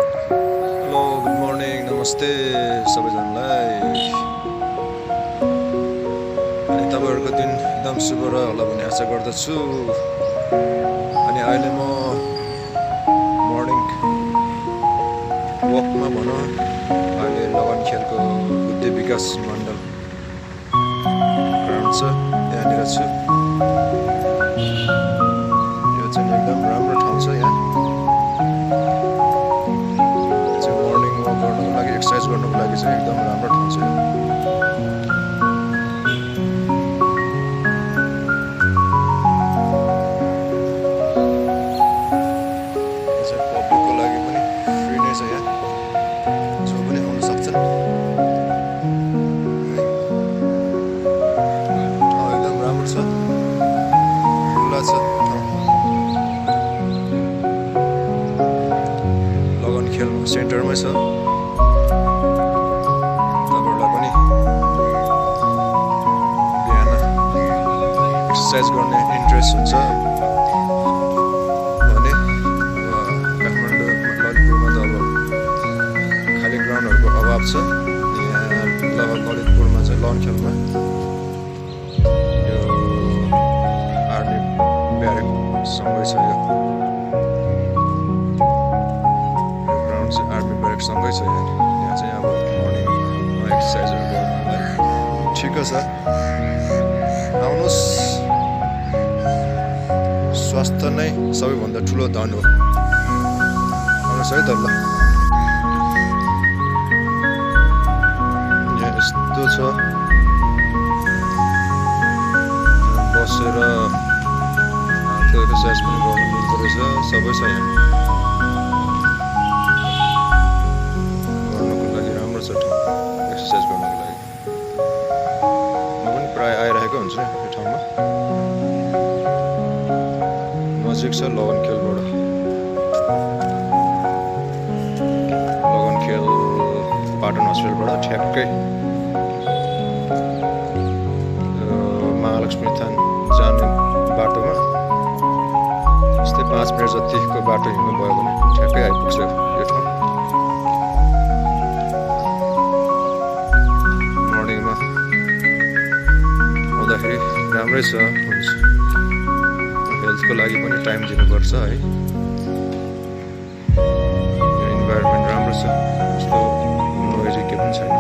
Hello good morning नमस्ते सबैजनालाई। अनि तपाईँहरूको दिन एकदम शुभ रह्यो होला भन्ने आशा गर्दछु। अनि अहिले म मर्निङ वकमा भनौँ अहिले लगनखेलको बुद्धि विकास मण्डल ग्राउन्ड छ, यहाँनिर छु। यो चाहिँ एकदम राम्रो ठाउँ छ। यहाँ एक्सर्साइज गर्नुको लागि चाहिँ एकदम राम्रो ठाउँ छ। यो चाहिँ पब्लिकको लागि पनि फ्री नै छ, यहाँ जो पनि आउन सक्छन्। ठाउँ एकदम राम्रो छ, खुल्ला छ ठाउँ। लगनखेल सेन्टरमै छ। एक्सर्साइज गर्ने इन्ट्रेस्ट हुन्छ भने काठमाडौँ ललितपुरमा त अब खाली ग्राउन्डहरूको अभाव छ। यहाँ ललितपुरमा चाहिँ लगनखेलमा यो आर्मी ब्यारेकसँगै छ। यो ग्राउन्ड चाहिँ आर्मी ब्यारेकसँगै छ। यहाँ चाहिँ अब मर्निङमा एक्सर्साइजहरू गर्नुलाई ठिकै छ। आउनुहोस्, स्वास्थ्य नै सबैभन्दा ठुलो धन हो। आउनुहोस् है त। ल यहाँ यस्तो छ, बसेर एक्सर्साइज पनि गर्नु मिल्दो रहेछ। सबै छ यहाँ गर्नुको लागि, राम्रो छ ठाउँ एक्सर्साइज गर्नुको लागि। म पनि प्रायः आइरहेको हुन्छु यो ठाउँमा। नजिक छ लगनखेलबाट। लगनखेल पाटन हस्पिटलबाट ठ्याक्कै महालक्ष्मी थान जाने बाटोमा यस्तै 5 मिनट जतिको बाटो हिँड्नु भयो भने ठ्याक्कै आइपुग्छ यो ठाउँ। मर्निङमा आउँदाखेरि राम्रै छ। हेल्थको लागि पनि टाइम दिनुपर्छ है। इन्भाइरोमेन्ट राम्रो छ, यस्तो नोइजी के पनि छैन।